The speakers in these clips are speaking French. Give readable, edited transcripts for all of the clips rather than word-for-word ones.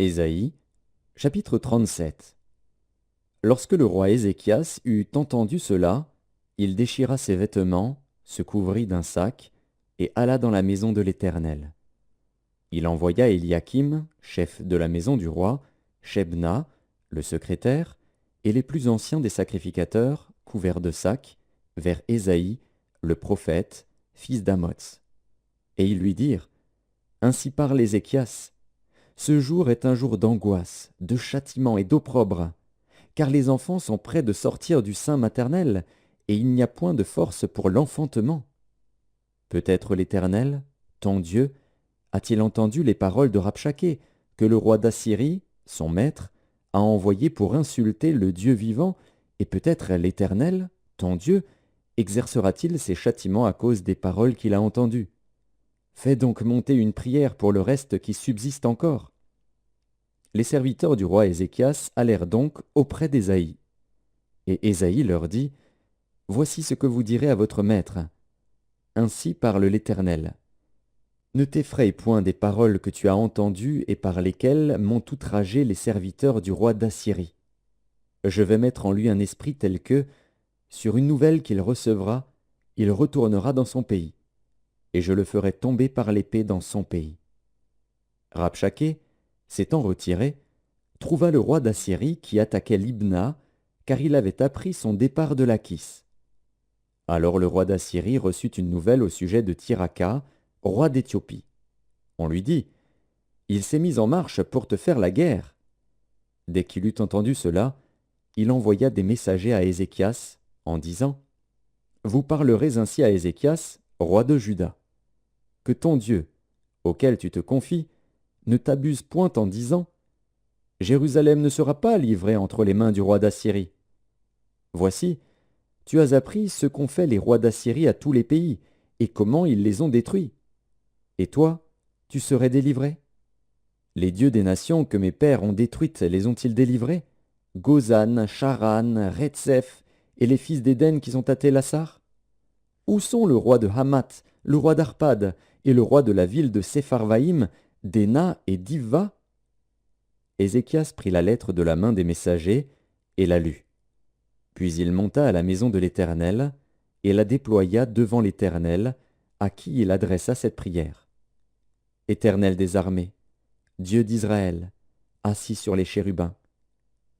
Ésaïe, chapitre 37. Lorsque le roi Ézéchias eut entendu cela, il déchira ses vêtements, se couvrit d'un sac, et alla dans la maison de l'Éternel. Il envoya Éliakim, chef de la maison du roi, Shebna, le secrétaire, et les plus anciens des sacrificateurs, couverts de sacs, vers Ésaïe, le prophète, fils d'Amoz. Et ils lui dirent, « Ainsi parle Ézéchias, ce jour est un jour d'angoisse, de châtiment et d'opprobre, car les enfants sont près de sortir du sein maternel, et il n'y a point de force pour l'enfantement. Peut-être l'Éternel, ton Dieu, a-t-il entendu les paroles de Rabshakeh, que le roi d'Assyrie, son maître, a envoyé pour insulter le Dieu vivant, et peut-être l'Éternel, ton Dieu, exercera-t-il ses châtiments à cause des paroles qu'il a entendues. Fais donc monter une prière pour le reste qui subsiste encore. » Les serviteurs du roi Ézéchias allèrent donc auprès d'Ésaïe. Et Ésaïe leur dit, « Voici ce que vous direz à votre maître. Ainsi parle l'Éternel. Ne t'effraie point des paroles que tu as entendues et par lesquelles m'ont outragé les serviteurs du roi d'Assyrie. Je vais mettre en lui un esprit tel que, sur une nouvelle qu'il recevra, il retournera dans son pays, et je le ferai tomber par l'épée dans son pays. » Rabshakeh, s'étant retiré, trouva le roi d'Assyrie qui attaquait Libna, car il avait appris son départ de Lachis. Alors le roi d'Assyrie reçut une nouvelle au sujet de Tirhaka, roi d'Éthiopie. On lui dit, « Il s'est mis en marche pour te faire la guerre. » Dès qu'il eut entendu cela, il envoya des messagers à Ézéchias, en disant, « Vous parlerez ainsi à Ézéchias, roi de Juda. Que ton Dieu, auquel tu te confies, ne t'abuse point en disant, « Jérusalem ne sera pas livrée entre les mains du roi d'Assyrie. » Voici, tu as appris ce qu'ont fait les rois d'Assyrie à tous les pays, et comment ils les ont détruits. Et toi, tu serais délivré? Les dieux des nations que mes pères ont détruites les ont-ils délivrés? Gozan, Charan, Retsef, et les fils d'Éden qui sont à Télassar? Où sont le roi de Hamath, le roi d'Arpad, et le roi de la ville de Sepharvaïm, d'Ena et d'Ivva? Ézéchias prit la lettre de la main des messagers et la lut. Puis il monta à la maison de l'Éternel et la déploya devant l'Éternel, à qui il adressa cette prière. Éternel des armées, Dieu d'Israël, assis sur les chérubins,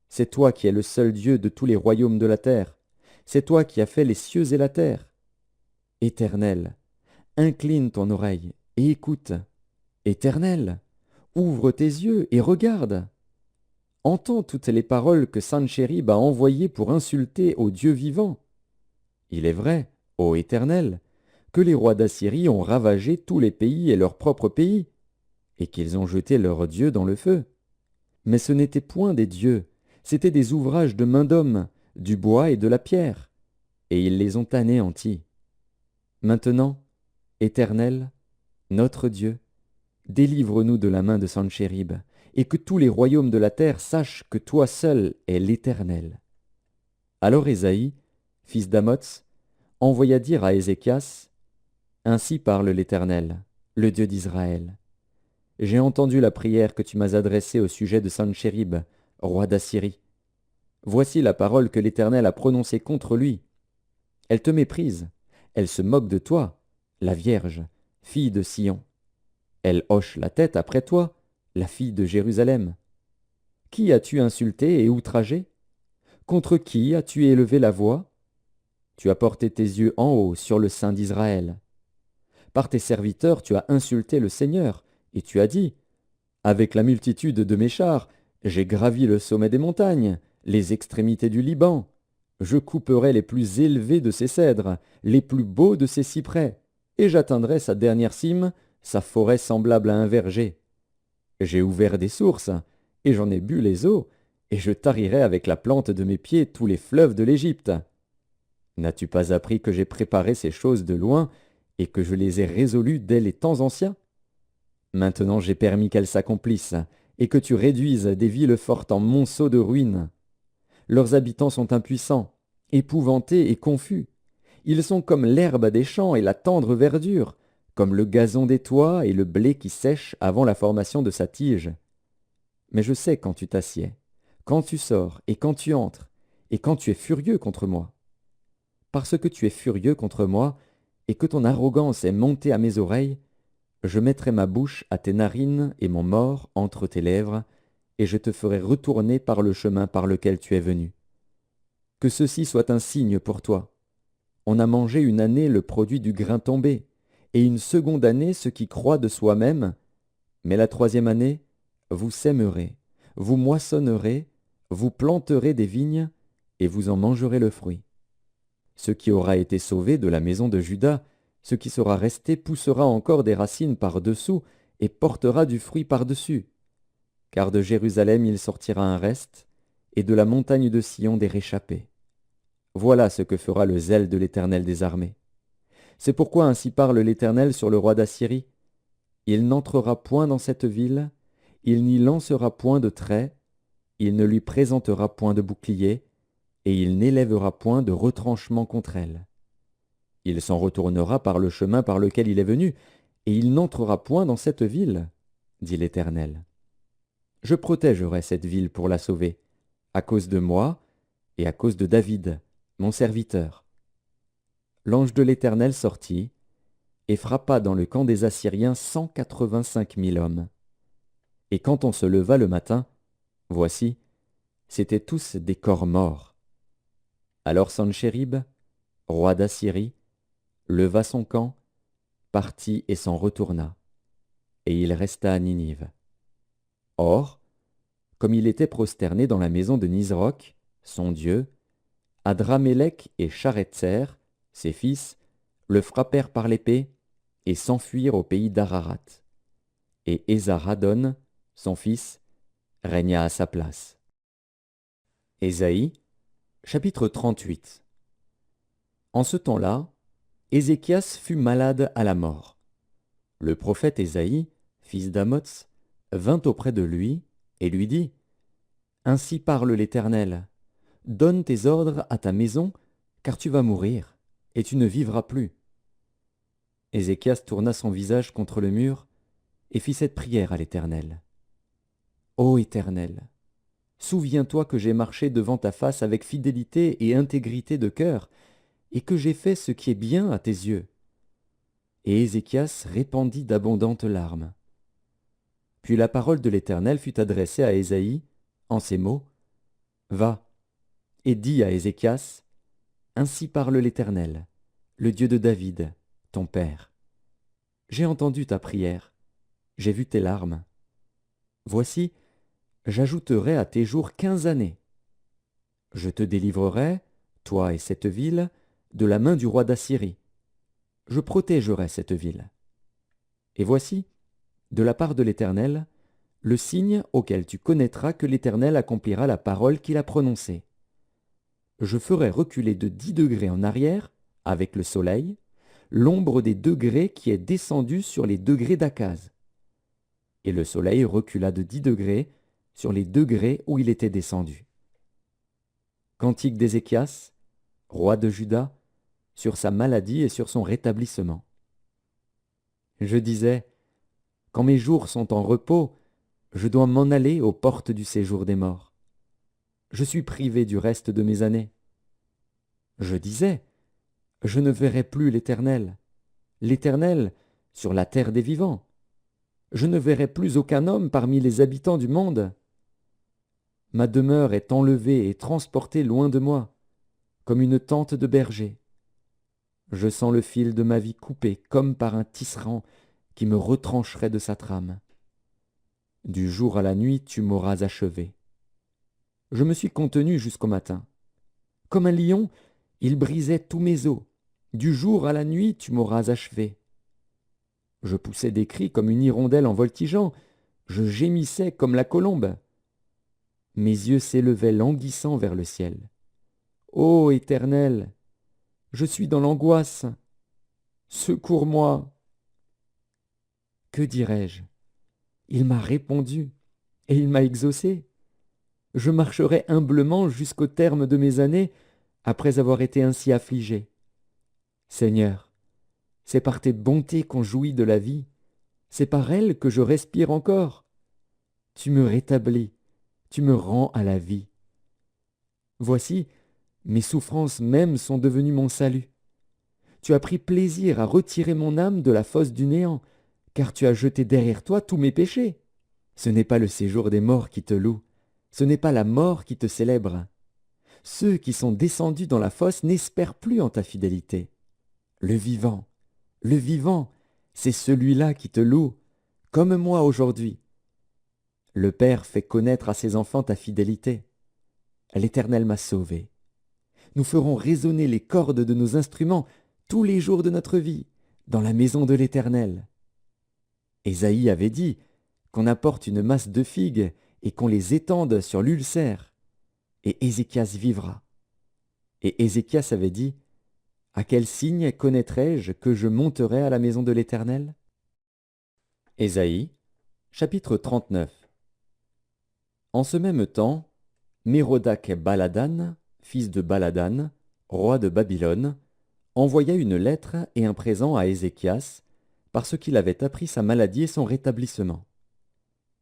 c'est toi qui es le seul Dieu de tous les royaumes de la terre, c'est toi qui as fait les cieux et la terre. Éternel, incline ton oreille et écoute. Éternel, ouvre tes yeux et regarde. Entends toutes les paroles que Sanchérib a envoyées pour insulter au Dieu vivant. Il est vrai, ô Éternel, que les rois d'Assyrie ont ravagé tous les pays et leur propre pays, et qu'ils ont jeté leurs dieux dans le feu. Mais ce n'étaient point des dieux, c'étaient des ouvrages de main d'homme, du bois et de la pierre, et ils les ont anéantis. Maintenant, Éternel, notre Dieu, délivre-nous de la main de Sanchérib, et que tous les royaumes de la terre sachent que toi seul es l'Éternel. » Alors Ésaïe, fils d'Amoz, envoya dire à Ézéchias, « Ainsi parle l'Éternel, le Dieu d'Israël. J'ai entendu la prière que tu m'as adressée au sujet de Sanchérib, roi d'Assyrie. Voici la parole que l'Éternel a prononcée contre lui. Elle te méprise, elle se moque de toi, la Vierge, fille de Sion. Elle hoche la tête après toi, la fille de Jérusalem. Qui as-tu insulté et outragé? Contre qui as-tu élevé la voix? Tu as porté tes yeux en haut sur le sein d'Israël. Par tes serviteurs tu as insulté le Seigneur, et tu as dit, « Avec la multitude de mes chars, j'ai gravi le sommet des montagnes, les extrémités du Liban. Je couperai les plus élevés de ses cèdres, les plus beaux de ses cyprès, et j'atteindrai sa dernière cime, sa forêt semblable à un verger. J'ai ouvert des sources, et j'en ai bu les eaux, et je tarirai avec la plante de mes pieds tous les fleuves de l'Égypte. N'as-tu pas appris que j'ai préparé ces choses de loin, et que je les ai résolues dès les temps anciens? Maintenant j'ai permis qu'elles s'accomplissent, et que tu réduises des villes fortes en monceaux de ruines. Leurs habitants sont impuissants, épouvantés et confus. Ils sont comme l'herbe des champs et la tendre verdure, comme le gazon des toits et le blé qui sèche avant la formation de sa tige. mais je sais quand tu t'assieds, quand tu sors et quand tu entres, et quand tu es furieux contre moi. Parce que tu es furieux contre moi, et que ton arrogance est montée à mes oreilles, je mettrai ma bouche à tes narines et mon mors entre tes lèvres, et je te ferai retourner par le chemin par lequel tu es venu. Que ceci soit un signe pour toi. On a mangé une année le produit du grain tombé, et une seconde année ce qui croît de soi-même, mais la troisième année, vous sèmerez, vous moissonnerez, vous planterez des vignes, et vous en mangerez le fruit. Ce qui aura été sauvé de la maison de Juda, ce qui sera resté poussera encore des racines par-dessous, et portera du fruit par-dessus. Car de Jérusalem il sortira un reste, et de la montagne de Sion des réchappés. Voilà ce que fera le zèle de l'Éternel des armées. C'est pourquoi ainsi parle l'Éternel sur le roi d'Assyrie. Il n'entrera point dans cette ville, il n'y lancera point de trait, il ne lui présentera point de bouclier, et il n'élèvera point de retranchement contre elle. Il s'en retournera par le chemin par lequel il est venu, et il n'entrera point dans cette ville, dit l'Éternel. Je protégerai cette ville pour la sauver, à cause de moi et à cause de David, mon serviteur. L'ange de l'Éternel sortit et frappa dans le camp des Assyriens 185 000 hommes. Et quand on se leva le matin, voici, c'étaient tous des corps morts. Alors Sanchérib, roi d'Assyrie, leva son camp, partit et s'en retourna, et il resta à Ninive. Or, comme il était prosterné dans la maison de Nisroch, son dieu, Adramélec et Charetzer, ses fils, le frappèrent par l'épée et s'enfuirent au pays d'Ararat. Et Esarhaddon, son fils, régna à sa place. Ésaïe, chapitre 38. En ce temps-là, Ézéchias fut malade à la mort. Le prophète Ésaïe, fils d'Amoz, vint auprès de lui et lui dit : « Ainsi parle l'Éternel, donne tes ordres à ta maison, car tu vas mourir, et tu ne vivras plus. » Ézéchias tourna son visage contre le mur et fit cette prière à l'Éternel. « Ô Éternel, souviens-toi que j'ai marché devant ta face avec fidélité et intégrité de cœur, et que j'ai fait ce qui est bien à tes yeux. » Et Ézéchias répandit d'abondantes larmes. Puis la parole de l'Éternel fut adressée à Ésaïe en ces mots : « Va, et dis à Ézéchias : Ainsi parle l'Éternel, le Dieu de David, ton père. J'ai entendu ta prière, j'ai vu tes larmes. Voici, j'ajouterai à tes jours 15 années. Je te délivrerai, toi et cette ville, de la main du roi d'Assyrie. Je protégerai cette ville. Et voici, de la part de l'Éternel, le signe auquel tu connaîtras que l'Éternel accomplira la parole qu'il a prononcée. Je ferai reculer de 10 degrés en arrière, avec le soleil, l'ombre des degrés qui est descendue sur les degrés d'Akaz. Et le soleil recula de 10 degrés sur les degrés où il était descendu. Cantique d'Ézéchias, roi de Juda, sur sa maladie et sur son rétablissement. Je disais : quand mes jours sont en repos, je dois m'en aller aux portes du séjour des morts. Je suis privé du reste de mes années. Je disais : je ne verrai plus l'Éternel, l'Éternel sur la terre des vivants. Je ne verrai plus aucun homme parmi les habitants du monde. Ma demeure est enlevée et transportée loin de moi, comme une tente de berger. Je sens le fil de ma vie coupé comme par un tisserand qui me retrancherait de sa trame. Du jour à la nuit, tu m'auras achevé. Je me suis contenu jusqu'au matin. Comme un lion, il brisait tous mes os. Du jour à la nuit, tu m'auras achevé. Je poussais des cris comme une hirondelle en voltigeant. Je gémissais comme la colombe. Mes yeux s'élevaient languissants vers le ciel. Ô Éternel, je suis dans l'angoisse. Secours-moi. Que dirais-je ? Il m'a répondu et il m'a exaucé. Je marcherai humblement jusqu'au terme de mes années, après avoir été ainsi affligé. Seigneur, c'est par tes bontés qu'on jouit de la vie, c'est par elles que je respire encore. tu me rétablis, tu me rends à la vie. Voici, mes souffrances mêmes sont devenues mon salut. Tu as pris plaisir à retirer mon âme de la fosse du néant, car tu as jeté derrière toi tous mes péchés. Ce n'est pas le séjour des morts qui te loue, ce n'est pas la mort qui te célèbre. Ceux qui sont descendus dans la fosse n'espèrent plus en ta fidélité. Le vivant, c'est celui-là qui te loue, comme moi aujourd'hui. Le Père fait connaître à ses enfants ta fidélité. L'Éternel m'a sauvé. Nous ferons résonner les cordes de nos instruments tous les jours de notre vie, dans la maison de l'Éternel. Ésaïe avait dit qu'on apporte une masse de figues et qu'on les étende sur l'ulcère, et Ézéchias vivra. Et Ézéchias avait dit, « À quel signe connaîtrai-je que je monterai à la maison de l'Éternel » Ésaïe, chapitre 39. En ce même temps, Mérodach-Baladan, fils de Baladan, roi de Babylone, envoya une lettre et un présent à Ézéchias, parce qu'il avait appris sa maladie et son rétablissement.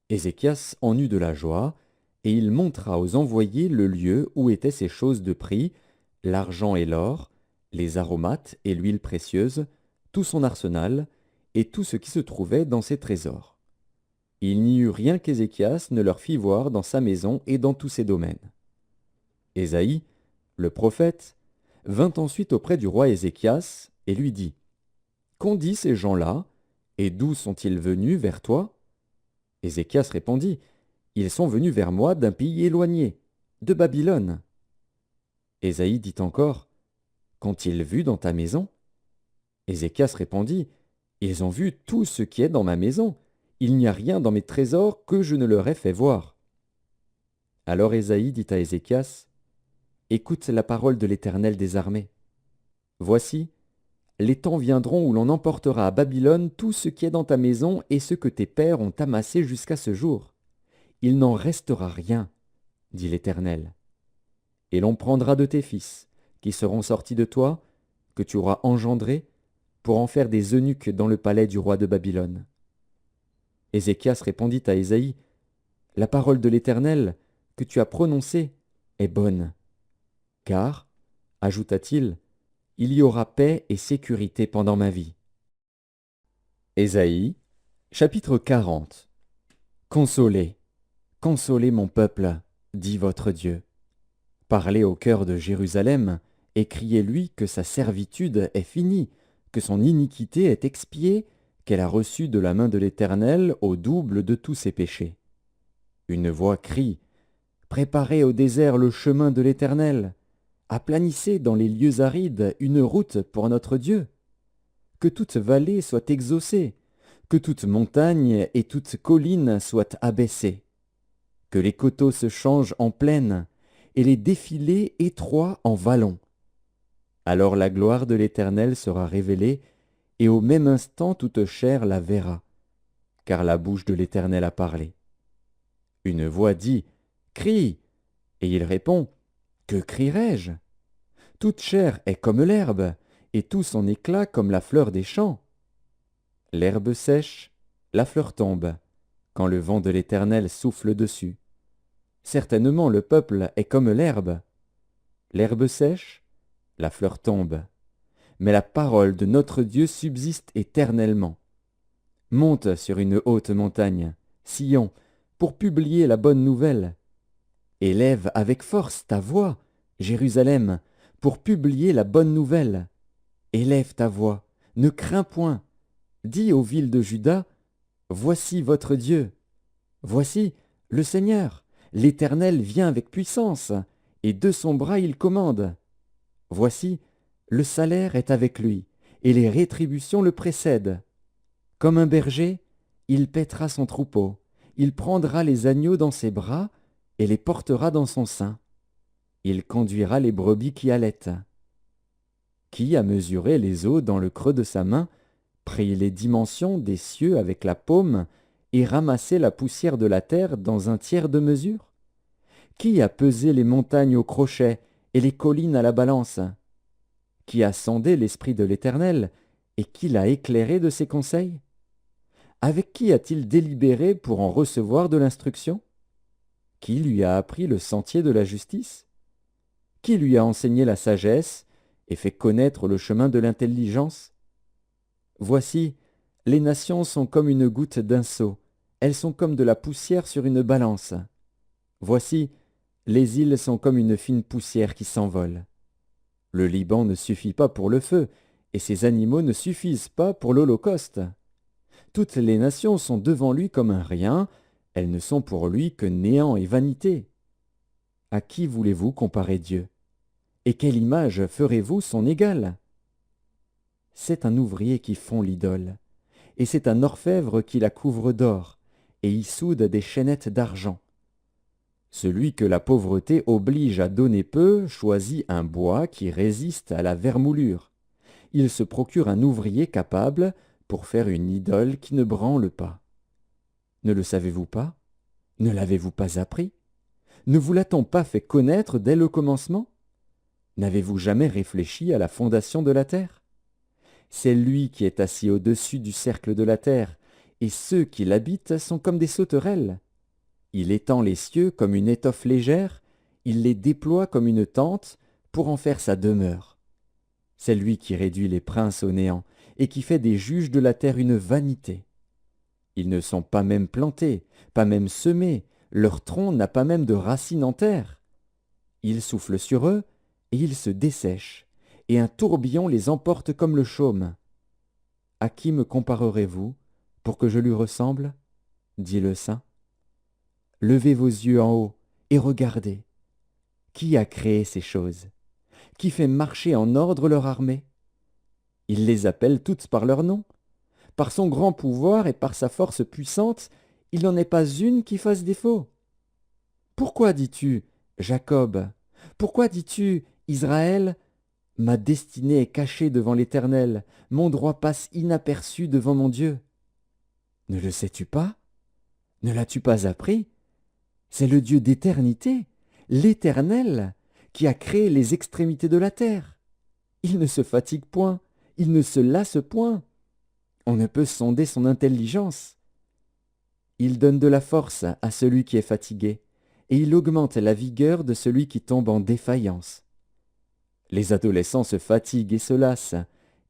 Ézéchias en eut de la joie, et il montra aux envoyés le lieu où étaient ces choses de prix, l'argent et l'or, les aromates et l'huile précieuse, tout son arsenal, et tout ce qui se trouvait dans ses trésors. Il n'y eut rien qu'Ézéchias ne leur fit voir dans sa maison et dans tous ses domaines. Ésaïe, le prophète, vint ensuite auprès du roi Ézéchias et lui dit, « Qu'ont dit ces gens-là, et d'où sont-ils venus vers toi » Ézéchias répondit, « Ils sont venus vers moi d'un pays éloigné, de Babylone. » Ésaïe dit encore, « Qu'ont-ils vu dans ta maison » Ézéchias répondit, « Ils ont vu tout ce qui est dans ma maison. Il n'y a rien dans mes trésors que je ne leur ai fait voir. » Alors Ésaïe dit à Ézéchias, « Écoute la parole de l'Éternel des armées. Voici, les temps viendront où l'on emportera à Babylone tout ce qui est dans ta maison et ce que tes pères ont amassé jusqu'à ce jour. Il n'en restera rien, dit l'Éternel. Et l'on prendra de tes fils, qui seront sortis de toi, que tu auras engendrés, pour en faire des eunuques dans le palais du roi de Babylone. » Ézéchias répondit à Ésaïe, « La parole de l'Éternel que tu as prononcée est bonne. Car, ajouta-t-il, il y aura paix et sécurité pendant ma vie. » Ésaïe, chapitre 40. Consolez, consolez mon peuple, dit votre Dieu. Parlez au cœur de Jérusalem, et criez-lui que sa servitude est finie, que son iniquité est expiée, qu'elle a reçu de la main de l'Éternel au double de tous ses péchés. Une voix crie, « Préparez au désert le chemin de l'Éternel, aplanissez dans les lieux arides une route pour notre Dieu. Que toute vallée soit exaucée, que toute montagne et toute colline soient abaissées, que les coteaux se changent en plaines et les défilés étroits en vallons. Alors la gloire de l'Éternel sera révélée, et au même instant toute chair la verra, car la bouche de l'Éternel a parlé. » Une voix dit, « Crie !» Et il répond, « Que crierai-je ? Toute chair est comme l'herbe, et tout son éclat comme la fleur des champs. L'herbe sèche, la fleur tombe, quand le vent de l'Éternel souffle dessus. Certainement le peuple est comme l'herbe. L'herbe sèche, la fleur tombe, mais la parole de notre Dieu subsiste éternellement. Monte sur une haute montagne, Sion, pour publier la bonne nouvelle. Élève avec force ta voix, Jérusalem, pour publier la bonne nouvelle. Élève ta voix, ne crains point. Dis aux villes de Juda, voici votre Dieu. Voici le Seigneur, l'Éternel vient avec puissance, et de son bras il commande. Voici, le salaire est avec lui, et les rétributions le précèdent. Comme un berger, il paîtra son troupeau, il prendra les agneaux dans ses bras, et les portera dans son sein. Il conduira les brebis qui allaitent. Qui a mesuré les eaux dans le creux de sa main, pris les dimensions des cieux avec la paume, et ramassé la poussière de la terre dans un tiers de mesure? Qui a pesé les montagnes au crochet et les collines à la balance? Qui a sondé l'esprit de l'Éternel, et qui l'a éclairé de ses conseils? Avec qui a-t-il délibéré pour en recevoir de l'instruction? Qui lui a appris le sentier de la justice? Qui lui a enseigné la sagesse et fait connaître le chemin de l'intelligence? Voici, les nations sont comme une goutte d'un seau, elles sont comme de la poussière sur une balance. Voici, les îles sont comme une fine poussière qui s'envole. Le Liban ne suffit pas pour le feu, et ses animaux ne suffisent pas pour l'Holocauste. Toutes les nations sont devant lui comme un rien, elles ne sont pour lui que néant et vanité. À qui voulez-vous comparer Dieu? Et quelle image ferez-vous son égal? C'est un ouvrier qui fond l'idole, et c'est un orfèvre qui la couvre d'or, et y soude des chaînettes d'argent. Celui que la pauvreté oblige à donner peu choisit un bois qui résiste à la vermoulure. Il se procure un ouvrier capable pour faire une idole qui ne branle pas. Ne le savez-vous pas? Ne l'avez-vous pas appris? Ne vous l'a-t-on pas fait connaître dès le commencement? N'avez-vous jamais réfléchi à la fondation de la terre? C'est lui qui est assis au-dessus du cercle de la terre, et ceux qui l'habitent sont comme des sauterelles. Il étend les cieux comme une étoffe légère, il les déploie comme une tente pour en faire sa demeure. C'est lui qui réduit les princes au néant et qui fait des juges de la terre une vanité. Ils ne sont pas même plantés, pas même semés, leur tronc n'a pas même de racines en terre. Il souffle sur eux et ils se dessèchent, et un tourbillon les emporte comme le chaume. À qui me comparerez-vous pour que je lui ressemble? Dit le saint. Levez vos yeux en haut et regardez. Qui a créé ces choses? Qui fait marcher en ordre leur armée? Il les appelle toutes par leur nom. Par son grand pouvoir et par sa force puissante, il n'en est pas une qui fasse défaut. Pourquoi dis-tu, Jacob? Pourquoi dis-tu, Israël? Ma destinée est cachée devant l'Éternel, mon droit passe inaperçu devant mon Dieu. Ne le sais-tu pas? Ne l'as-tu pas appris? C'est le Dieu d'éternité, l'Éternel, qui a créé les extrémités de la terre. Il ne se fatigue point, il ne se lasse point. On ne peut sonder son intelligence. Il donne de la force à celui qui est fatigué, et il augmente la vigueur de celui qui tombe en défaillance. Les adolescents se fatiguent et se lassent,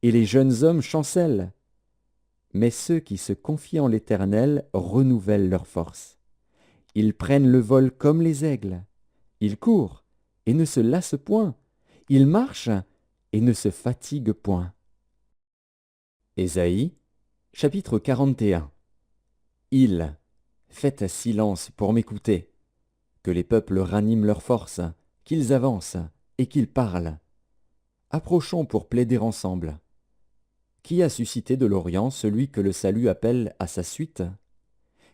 et les jeunes hommes chancellent. Mais ceux qui se confient en l'Éternel renouvellent leur force. Ils prennent le vol comme les aigles. Ils courent et ne se lassent point. Ils marchent et ne se fatiguent point. Ésaïe, chapitre 41. Ils, faites silence pour m'écouter. Que les peuples raniment leur force, qu'ils avancent et qu'ils parlent. Approchons pour plaider ensemble. Qui a suscité de l'Orient celui que le salut appelle à sa suite?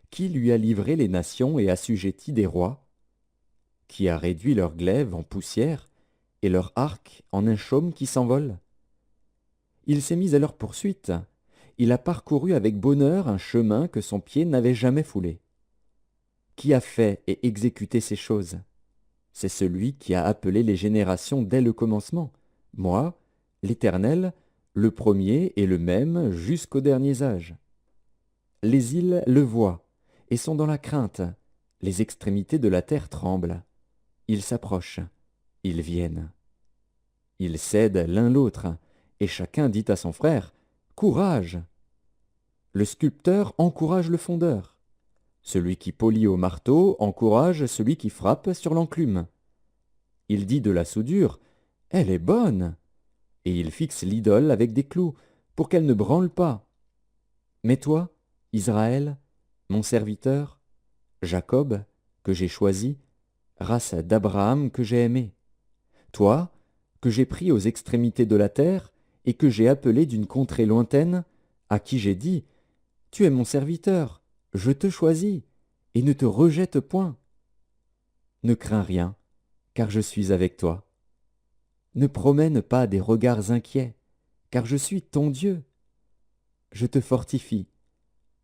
Qui lui a livré les nations et assujetti des rois? Qui a réduit leur glaive en poussière et leur arc en un chaume qui s'envole? Il s'est mis à leur poursuite. Il a parcouru avec bonheur un chemin que son pied n'avait jamais foulé. Qui a fait et exécuté ces choses? C'est celui qui a appelé les générations dès le commencement. Moi, l'Éternel, le premier et le même jusqu'aux derniers âges. Les îles le voient et sont dans la crainte. Les extrémités de la terre tremblent. Ils s'approchent, ils viennent. Ils cèdent l'un l'autre, et chacun dit à son frère, « Courage !» Le sculpteur encourage le fondeur. Celui qui polit au marteau encourage celui qui frappe sur l'enclume. Il dit de la soudure, « Elle est bonne !» Et il fixe l'idole avec des clous, pour qu'elle ne branle pas. Mais toi, Israël, mon serviteur, Jacob, que j'ai choisi, race d'Abraham que j'ai aimé, toi, que j'ai pris aux extrémités de la terre, et que j'ai appelé d'une contrée lointaine, à qui j'ai dit, « Tu es mon serviteur, je te choisis, et ne te rejette point. » Ne crains rien, car je suis avec toi. Ne promène pas des regards inquiets, car je suis ton Dieu. Je te fortifie,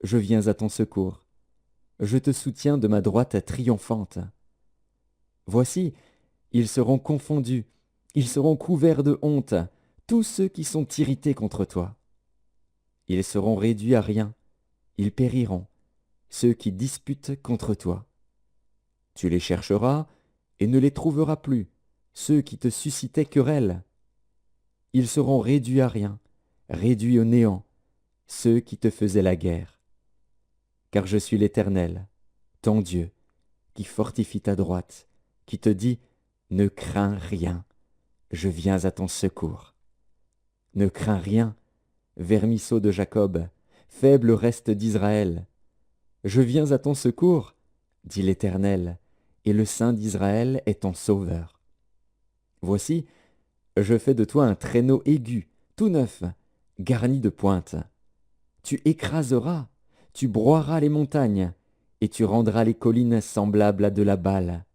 je viens à ton secours. Je te soutiens de ma droite triomphante. Voici, ils seront confondus, ils seront couverts de honte, tous ceux qui sont irrités contre toi. Ils seront réduits à rien, ils périront, ceux qui disputent contre toi. Tu les chercheras et ne les trouveras plus, ceux qui te suscitaient querelle. Ils seront réduits à rien, réduits au néant, ceux qui te faisaient la guerre. Car je suis l'Éternel, ton Dieu, qui fortifie ta droite, qui te dit, ne crains rien, je viens à ton secours. Ne crains rien, vermisseau de Jacob, faible reste d'Israël. Je viens à ton secours, dit l'Éternel, et le Saint d'Israël est ton sauveur. Voici, je fais de toi un traîneau aigu, tout neuf, garni de pointes. Tu écraseras, tu broieras les montagnes, et tu rendras les collines semblables à de la balle.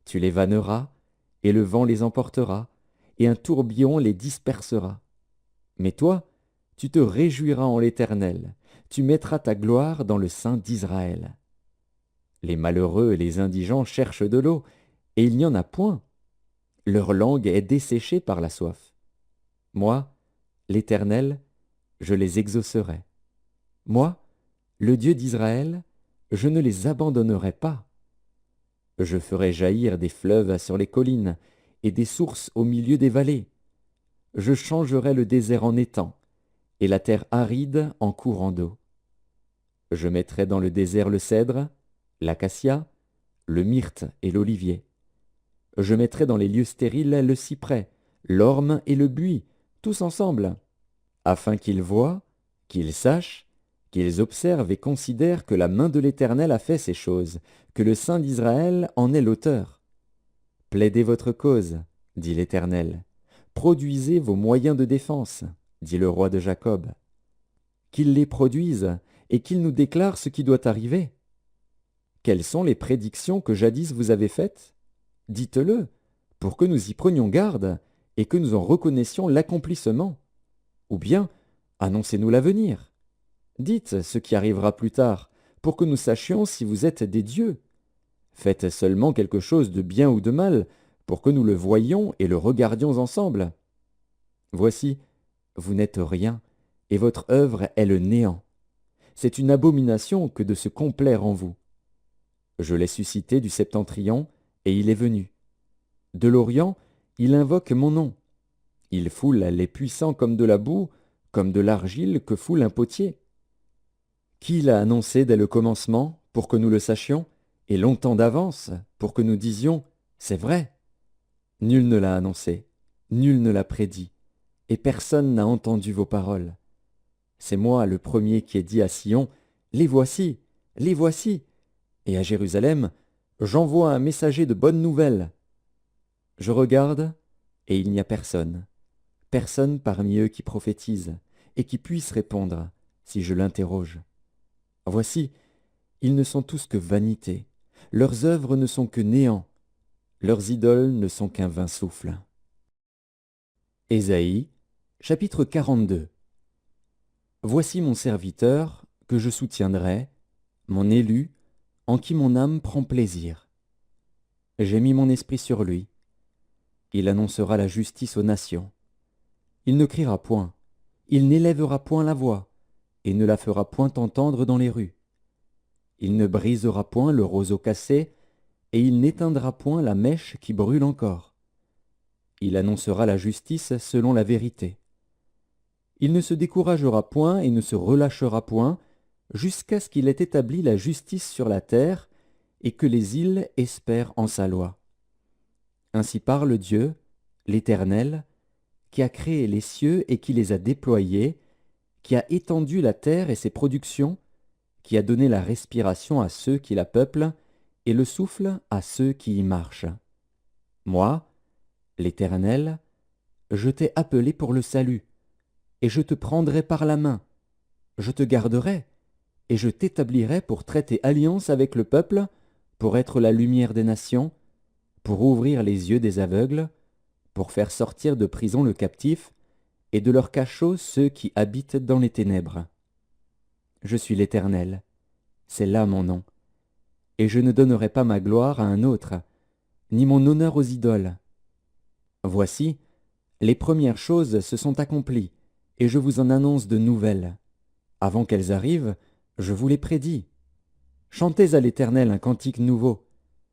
Tu les vanneras, et le vent les emportera, et un tourbillon les dispersera. Mais toi, tu te réjouiras en l'Éternel, tu mettras ta gloire dans le Saint d'Israël. Les malheureux et les indigents cherchent de l'eau, et il n'y en a point. Leur langue est desséchée par la soif. Moi, l'Éternel, je les exaucerai. Moi, le Dieu d'Israël, je ne les abandonnerai pas. Je ferai jaillir des fleuves sur les collines et des sources au milieu des vallées. Je changerai le désert en étang et la terre aride en courant d'eau. Je mettrai dans le désert le cèdre, l'acacia, le myrte et l'olivier. Je mettrai dans les lieux stériles le cyprès, l'orme et le buis, tous ensemble, afin qu'ils voient, qu'ils sachent, qu'ils observent et considèrent que la main de l'Éternel a fait ces choses, que le Saint d'Israël en est l'auteur. Plaidez votre cause, dit l'Éternel. Produisez vos moyens de défense, dit le roi de Jacob. Qu'il les produise et qu'il nous déclare ce qui doit arriver. Quelles sont les prédictions que jadis vous avez faites? Dites-le, pour que nous y prenions garde et que nous en reconnaissions l'accomplissement. Ou bien, annoncez-nous l'avenir. Dites ce qui arrivera plus tard, pour que nous sachions si vous êtes des dieux. Faites seulement quelque chose de bien ou de mal, pour que nous le voyions et le regardions ensemble. Voici, vous n'êtes rien, et votre œuvre est le néant. C'est une abomination que de se complaire en vous. Je l'ai suscité du septentrion, et il est venu. De l'Orient, il invoque mon nom. Il foule les puissants comme de la boue, comme de l'argile que foule un potier. Qui l'a annoncé dès le commencement, pour que nous le sachions, et longtemps d'avance, pour que nous disions « c'est vrai ». Nul ne l'a annoncé, nul ne l'a prédit, et personne n'a entendu vos paroles. C'est moi le premier qui ai dit à Sion « les voici, et à Jérusalem, j'envoie un messager de bonnes nouvelles. Je regarde, et il n'y a personne, personne parmi eux qui prophétise, et qui puisse répondre, si je l'interroge. Voici, ils ne sont tous que vanité, leurs œuvres ne sont que néant, leurs idoles ne sont qu'un vain souffle. Ésaïe, chapitre 42. Voici mon serviteur, que je soutiendrai, mon élu, en qui mon âme prend plaisir. J'ai mis mon esprit sur lui. Il annoncera la justice aux nations. Il ne criera point, il n'élèvera point la voix, et ne la fera point entendre dans les rues. Il ne brisera point le roseau cassé, et il n'éteindra point la mèche qui brûle encore. Il annoncera la justice selon la vérité. Il ne se découragera point et ne se relâchera point, jusqu'à ce qu'il ait établi la justice sur la terre, et que les îles espèrent en sa loi. Ainsi parle Dieu, l'Éternel, qui a créé les cieux et qui les a déployés, qui a étendu la terre et ses productions, qui a donné la respiration à ceux qui la peuplent, et le souffle à ceux qui y marchent. Moi, l'Éternel, je t'ai appelé pour le salut, et je te prendrai par la main, je te garderai, et je t'établirai pour traiter alliance avec le peuple, pour être la lumière des nations, pour ouvrir les yeux des aveugles, pour faire sortir de prison le captif, et de leur cachot ceux qui habitent dans les ténèbres. Je suis l'Éternel, c'est là mon nom, et je ne donnerai pas ma gloire à un autre, ni mon honneur aux idoles. Voici, les premières choses se sont accomplies, et je vous en annonce de nouvelles. Avant qu'elles arrivent, Je vous l'ai prédit. Chantez à l'Éternel un cantique nouveau.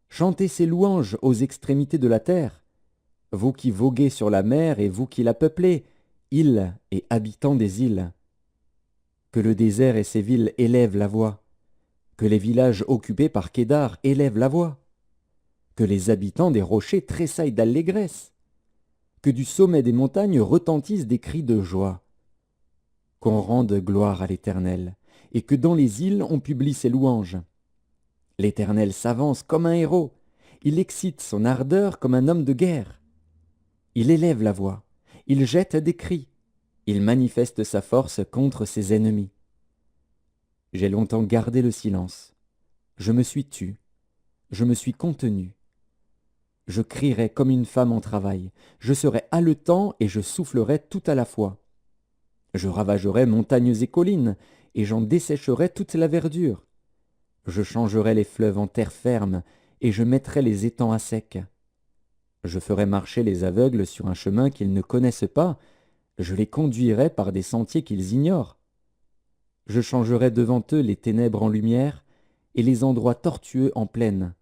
Chantez ses louanges aux extrémités de la terre. Vous qui voguez sur la mer et vous qui la peuplez, îles et habitants des îles. Que le désert et ses villes élèvent la voix. Que les villages occupés par Kédar élèvent la voix. Que les habitants des rochers tressaillent d'allégresse. Que du sommet des montagnes retentissent des cris de joie. Qu'on rende gloire à l'Éternel, et que dans les îles on publie ses louanges. L'Éternel s'avance comme un héros, il excite son ardeur comme un homme de guerre. Il élève la voix, il jette des cris, il manifeste sa force contre ses ennemis. J'ai longtemps gardé le silence, je me suis tu, je me suis contenu. Je crierai comme une femme en travail, je serai haletant et je soufflerai tout à la fois. Je ravagerai montagnes et collines, et j'en dessécherai toute la verdure. Je changerai les fleuves en terre ferme, et je mettrai les étangs à sec. Je ferai marcher les aveugles sur un chemin qu'ils ne connaissent pas, je les conduirai par des sentiers qu'ils ignorent. Je changerai devant eux les ténèbres en lumière, et les endroits tortueux en plaine.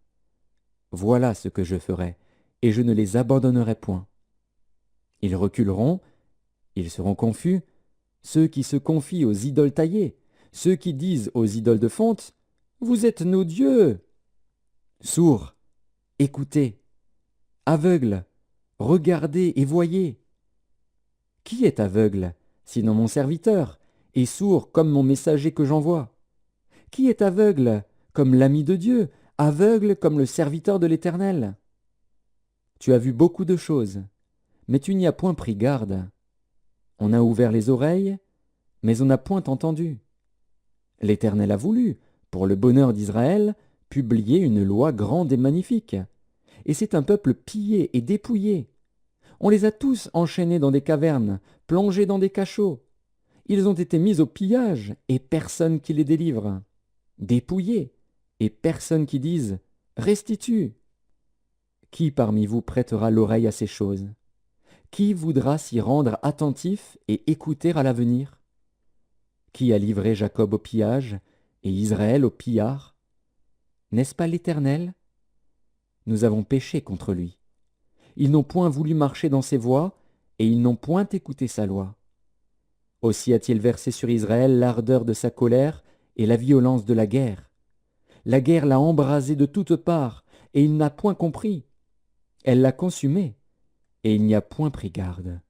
Voilà ce que je ferai, et je ne les abandonnerai point. Ils reculeront, ils seront confus, ceux qui se confient aux idoles taillées, ceux qui disent aux idoles de fonte, « Vous êtes nos dieux !» Sourds, écoutez, aveugles, regardez et voyez. Qui est aveugle, sinon mon serviteur, et sourd comme mon messager que j'envoie? Qui est aveugle, comme l'ami de Dieu, aveugle comme le serviteur de l'Éternel? Tu as vu beaucoup de choses, mais tu n'y as point pris garde. On a ouvert les oreilles, mais on n'a point entendu. L'Éternel a voulu, pour le bonheur d'Israël, publier une loi grande et magnifique. Et c'est un peuple pillé et dépouillé. On les a tous enchaînés dans des cavernes, plongés dans des cachots. Ils ont été mis au pillage, et personne qui les délivre. Dépouillés, et personne qui dise « Restitue ». Qui parmi vous prêtera l'oreille à ces choses? Qui voudra s'y rendre attentif et écouter à l'avenir? Qui a livré Jacob au pillage et Israël au pillard? N'est-ce pas l'Éternel? Nous avons péché contre lui. Ils n'ont point voulu marcher dans ses voies, et ils n'ont point écouté sa loi. Aussi a-t-il versé sur Israël l'ardeur de sa colère et la violence de la guerre. La guerre l'a embrasé de toutes parts, et il n'a point compris. Elle l'a consumé, et il n'y a point pris garde.